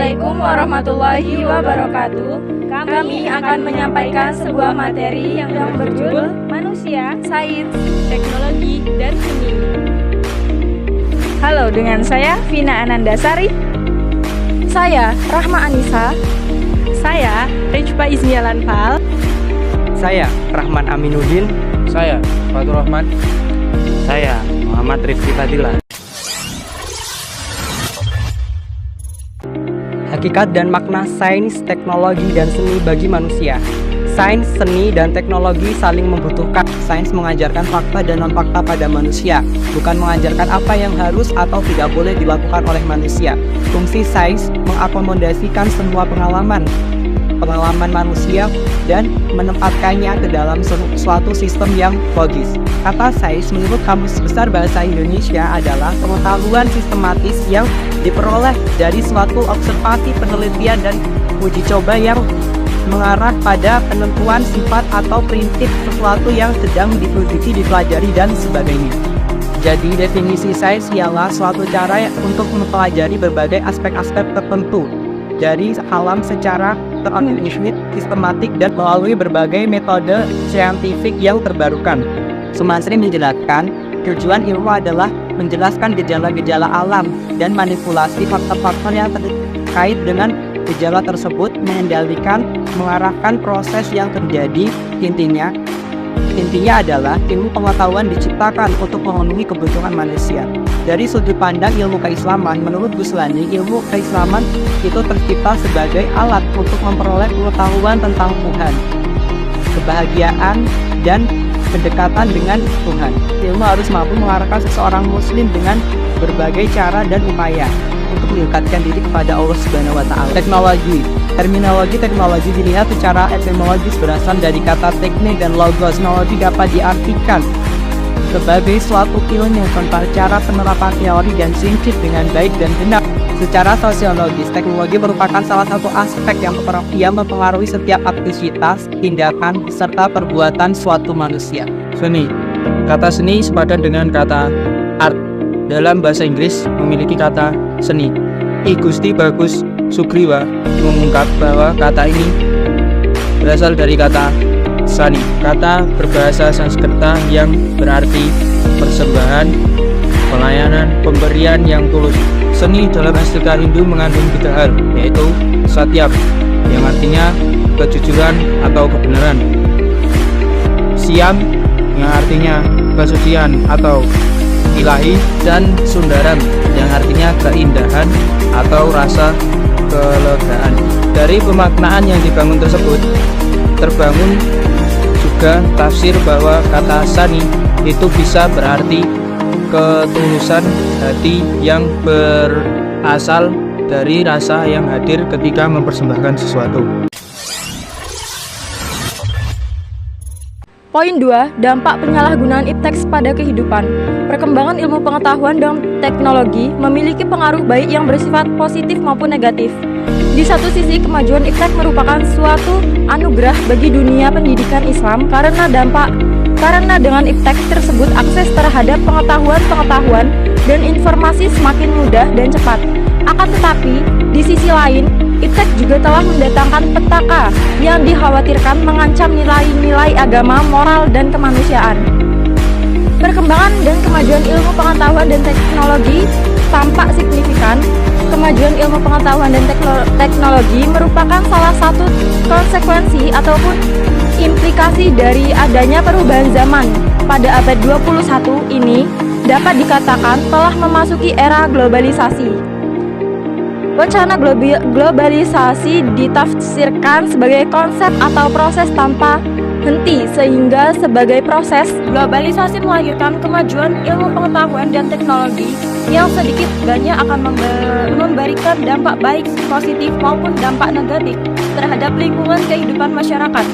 Assalamualaikum warahmatullahi wabarakatuh. Kami akan menyampaikan sebuah materi yang berjudul Manusia, Sains, Teknologi, dan Seni. Halo, dengan saya Vina Anandasari. Saya Rahma Anissa. Saya Rijpa Iznia Lanfal. Saya Rahman Aminuddin. Saya Fatur Rahman. Saya Muhammad Rifki Fadila. Hakikat dan makna sains, teknologi, dan seni bagi manusia. Sains, seni, dan teknologi saling membutuhkan. Sains mengajarkan fakta dan non-fakta pada manusia, bukan mengajarkan apa yang harus atau tidak boleh dilakukan oleh manusia. Fungsi sains mengakomodasikan semua pengalaman manusia dan menempatkannya ke dalam suatu sistem yang logis. Kata sains menurut Kamus Besar Bahasa Indonesia adalah pengetahuan sistematis yang diperoleh dari suatu observasi, penelitian, dan uji coba yang mengarah pada penentuan sifat atau prinsip sesuatu yang sedang diproduksi, dipelajari, dan sebagainya. Jadi definisi sains ialah suatu cara untuk mempelajari berbagai aspek-aspek tertentu dari alam secara terorganisir, sistematik, dan melalui berbagai metode saintifik yang terbarukan. Sumantri menjelaskan, tujuan ilmu adalah menjelaskan gejala-gejala alam dan manipulasi faktor-faktor yang terkait dengan gejala tersebut, mengendalikan, mengarahkan proses yang terjadi. Intinya adalah ilmu pengetahuan diciptakan untuk memenuhi kebutuhan manusia. Dari sudut pandang ilmu keislaman, menurut Guslani, ilmu keislaman itu tercipta sebagai alat untuk memperoleh pengetahuan tentang Tuhan, kebahagiaan, dan kedekatan dengan Tuhan. Ilmu harus mampu mengarahkan seseorang muslim dengan berbagai cara dan upaya untuk mendekatkan diri kepada Allah Subhanahu wa Ta'ala. Terminologi teknologi dilihat secara etimologis berasal dari kata teknik dan logos. Teknologi dapat diartikan sebagai suatu ilmu tentang cara penerapan teori dan prinsip dengan baik dan benar. Secara sosiologis, teknologi merupakan salah satu aspek yang mempengaruhi setiap aktivitas, tindakan, serta perbuatan suatu manusia. Seni. Kata seni sepadan dengan kata art. Dalam bahasa Inggris memiliki kata seni. I Gusti Bagus Sugriwa mengungkap bahwa kata ini berasal dari kata sani, kata berbahasa Sanskerta yang berarti persembahan, pelayanan, pemberian yang tulus. Seni dalam istilah Hindu mengandung 3 hal, yaitu satyam, yang artinya kejujuran atau kebenaran, siam, yang artinya kesucian atau ilahi, dan sundaram, yang artinya keindahan atau rasa kelegaan. Dari pemaknaan yang dibangun tersebut, terbangun juga tafsir bahwa kata sani itu bisa berarti ketulusan hati yang berasal dari rasa yang hadir ketika mempersembahkan sesuatu. Poin 2, dampak penyalahgunaan iptek pada kehidupan. Perkembangan ilmu pengetahuan dan teknologi memiliki pengaruh baik yang bersifat positif maupun negatif. Di satu sisi, kemajuan iptek merupakan suatu anugerah bagi dunia pendidikan Islam karena dengan iptek tersebut akses terhadap pengetahuan dan informasi semakin mudah dan cepat. Akan tetapi, di sisi lain, iptek juga telah mendatangkan petaka yang dikhawatirkan mengancam nilai-nilai agama, moral, dan kemanusiaan. Perkembangan dan kemajuan ilmu pengetahuan dan teknologi tampak signifikan. Kemajuan ilmu pengetahuan dan teknologi merupakan salah satu konsekuensi ataupun implikasi dari adanya perubahan zaman. Pada abad 21 ini dapat dikatakan telah memasuki era globalisasi. Wacana globalisasi ditafsirkan sebagai konsep atau proses tanpa henti, sehingga sebagai proses globalisasi melahirkan kemajuan ilmu pengetahuan dan teknologi yang sedikit banyak akan memberikan dampak baik positif maupun dampak negatif terhadap lingkungan kehidupan masyarakat.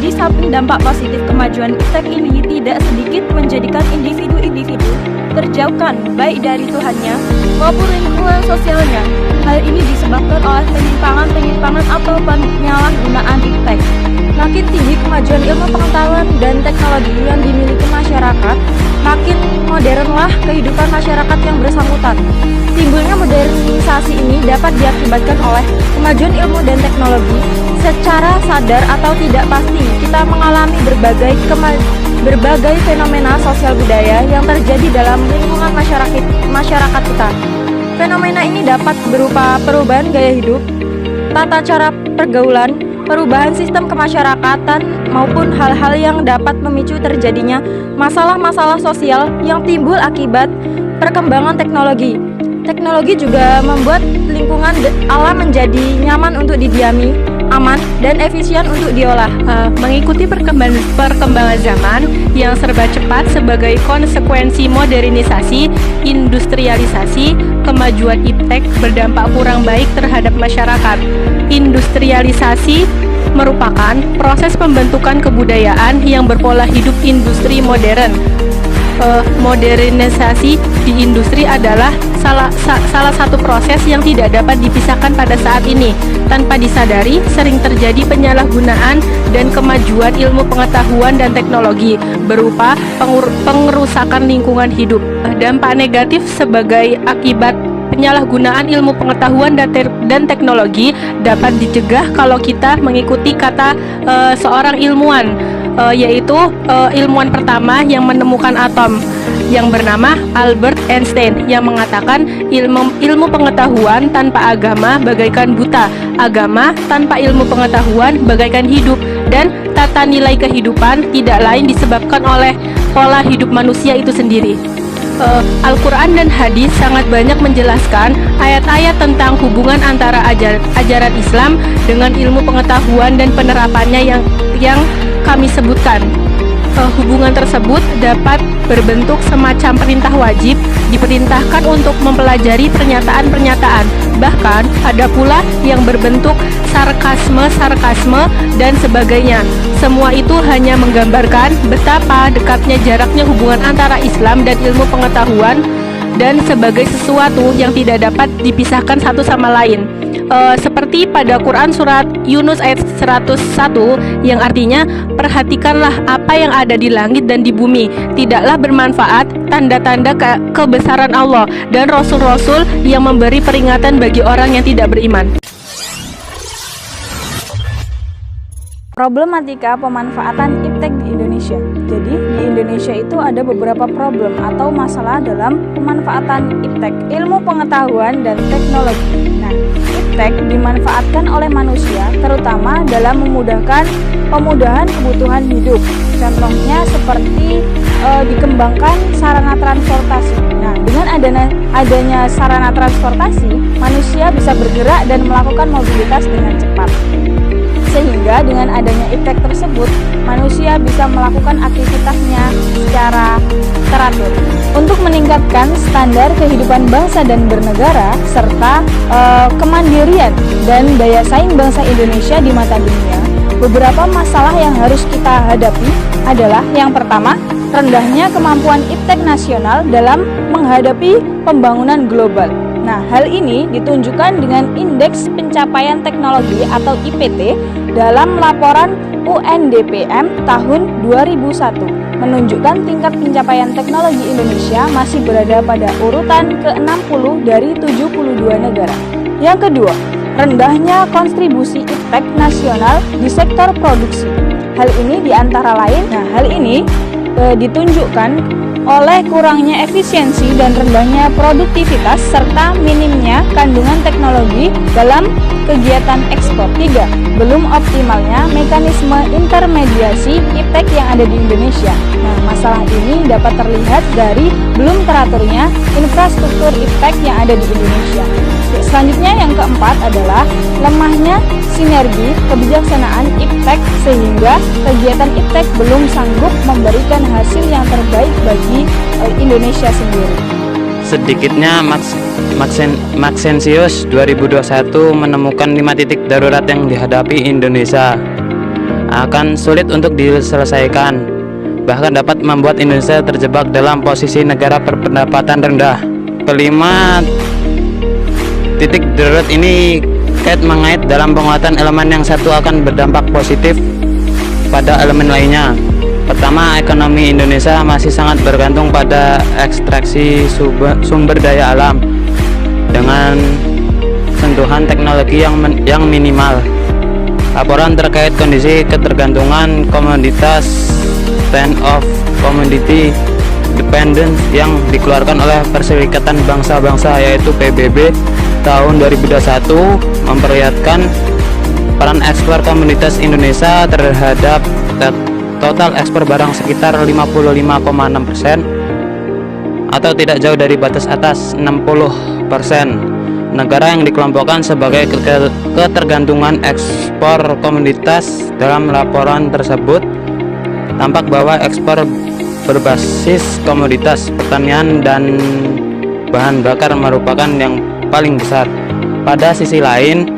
Di samping dampak positif, kemajuan iptek ini tidak sedikit menjadikan individu-individu terjauhkan baik dari Tuhannya maupun lingkungan sosialnya. Hal ini disebabkan oleh penyimpangan atau penyalahgunaan iptek. Makin tinggi kemajuan ilmu pengetahuan dan teknologi yang dimiliki masyarakat, makin modernlah kehidupan masyarakat yang bersangkutan. Timbulnya modernisasi ini dapat diakibatkan oleh kemajuan ilmu dan teknologi. Secara sadar atau tidak pasti, kita mengalami berbagai fenomena sosial budaya yang terjadi dalam lingkungan masyarakat kita. Fenomena ini dapat berupa perubahan gaya hidup, tata cara pergaulan, perubahan sistem kemasyarakatan, maupun hal-hal yang dapat memicu terjadinya masalah-masalah sosial yang timbul akibat perkembangan teknologi. Teknologi juga membuat lingkungan alam menjadi nyaman untuk didiami, aman, dan efisien untuk diolah. Mengikuti perkembangan zaman yang serba cepat sebagai konsekuensi modernisasi, industrialisasi, kemajuan iptek berdampak kurang baik terhadap masyarakat. Industrialisasi merupakan proses pembentukan kebudayaan yang berpola hidup industri modern. Modernisasi di industri adalah salah satu proses yang tidak dapat dipisahkan pada saat ini. Tanpa disadari, sering terjadi penyalahgunaan dan kemajuan ilmu pengetahuan dan teknologi berupa pengerusakan lingkungan hidup. Dampak negatif sebagai akibat penyalahgunaan ilmu pengetahuan dan teknologi dapat dicegah kalau kita mengikuti kata seorang ilmuwan, yaitu ilmuwan pertama yang menemukan atom, yang bernama Albert Einstein, yang mengatakan ilmu pengetahuan tanpa agama bagaikan buta, agama tanpa ilmu pengetahuan bagaikan hidup, dan tata nilai kehidupan tidak lain disebabkan oleh pola hidup manusia itu sendiri. Al-Quran dan hadis sangat banyak menjelaskan ayat-ayat tentang hubungan antara ajaran Islam dengan ilmu pengetahuan dan penerapannya yang kami sebutkan. Hubungan tersebut dapat berbentuk semacam perintah wajib, diperintahkan untuk mempelajari pernyataan-pernyataan. Bahkan ada pula yang berbentuk sarkasme dan sebagainya. Semua itu hanya menggambarkan betapa dekatnya jaraknya hubungan antara Islam dan ilmu pengetahuan dan sebagai sesuatu yang tidak dapat dipisahkan satu sama lain. Seperti pada Quran surat Yunus ayat 101 yang artinya, perhatikanlah apa yang ada di langit dan di bumi, tidaklah bermanfaat tanda-tanda kebesaran Allah dan rasul-rasul yang memberi peringatan bagi orang yang tidak beriman. Problematika pemanfaatan iptek di Indonesia. Jadi di Indonesia itu ada beberapa problem atau masalah dalam pemanfaatan iptek, ilmu pengetahuan dan teknologi. Nah, iptek dimanfaatkan oleh manusia terutama dalam pemudahan kebutuhan hidup. Contohnya seperti dikembangkan sarana transportasi. Nah, dengan adanya sarana transportasi, manusia bisa bergerak dan melakukan mobilitas dengan cepat. Sehingga dengan adanya iptek tersebut, manusia bisa melakukan aktivitasnya secara teratur. Untuk meningkatkan standar kehidupan bangsa dan bernegara, serta kemandirian dan daya saing bangsa Indonesia di mata dunia, beberapa masalah yang harus kita hadapi adalah yang pertama, rendahnya kemampuan iptek nasional dalam menghadapi pembangunan global. Nah, hal ini ditunjukkan dengan Indeks Pencapaian Teknologi atau IPT dalam laporan UNDPM tahun 2001 menunjukkan tingkat pencapaian teknologi Indonesia masih berada pada urutan ke-60 dari 72 negara. Yang kedua, rendahnya kontribusi iptek nasional di sektor produksi. Hal ini ditunjukkan oleh kurangnya efisiensi dan rendahnya produktivitas serta minimnya kandungan teknologi dalam kegiatan ekspor. 3. Belum optimalnya mekanisme intermediasi iptek yang ada di Indonesia. Nah, masalah ini dapat terlihat dari belum teraturnya infrastruktur iptek yang ada di Indonesia. Selanjutnya yang keempat adalah lemahnya sinergi kebijaksanaan iptek sehingga kegiatan iptek belum sanggup memberikan hasil yang terbaik bagi Indonesia sendiri. Sedikitnya Maxensius 2021 menemukan 5 titik darurat yang dihadapi Indonesia akan sulit untuk diselesaikan, bahkan dapat membuat Indonesia terjebak dalam posisi negara berpendapatan rendah. Kelima titik darurat ini mengait dalam penguatan elemen yang satu akan berdampak positif pada elemen lainnya. Pertama, ekonomi Indonesia masih sangat bergantung pada ekstraksi sumber daya alam dengan sentuhan teknologi yang minimal. Laporan terkait kondisi ketergantungan komoditas Stand of Commodity Dependence yang dikeluarkan oleh Perserikatan Bangsa-Bangsa yaitu PBB tahun 2021 memperlihatkan peran ekspor komoditas Indonesia terhadap total ekspor barang sekitar 55,6% atau tidak jauh dari batas atas 60%. Negara yang dikelompokkan sebagai ketergantungan ekspor komoditas dalam laporan tersebut tampak bahwa ekspor berbasis komoditas pertanian dan bahan bakar merupakan yang paling besar. Pada sisi lain,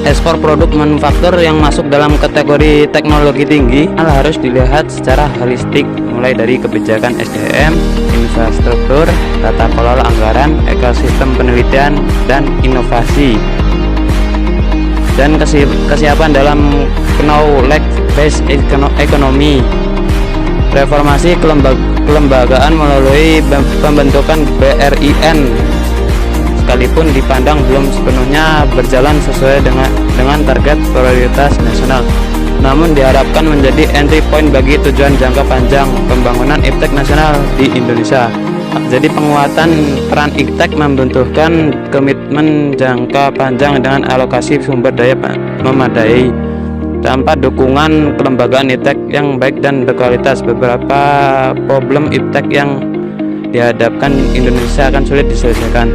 ekspor produk manufaktur yang masuk dalam kategori teknologi tinggi harus dilihat secara holistik, mulai dari kebijakan SDM, infrastruktur, tata kelola anggaran, ekosistem penelitian dan inovasi, dan kesiapan dalam knowledge-based economy. Reformasi kelembagaan melalui pembentukan BRIN sekalipun dipandang belum sepenuhnya berjalan sesuai dengan target prioritas nasional, namun diharapkan menjadi entry point bagi tujuan jangka panjang pembangunan iptek nasional di Indonesia. Jadi penguatan peran iptek membutuhkan komitmen jangka panjang dengan alokasi sumber daya memadai. Tanpa dukungan kelembagaan iptek yang baik dan berkualitas, beberapa problem iptek yang dihadapkan Indonesia akan sulit diselesaikan.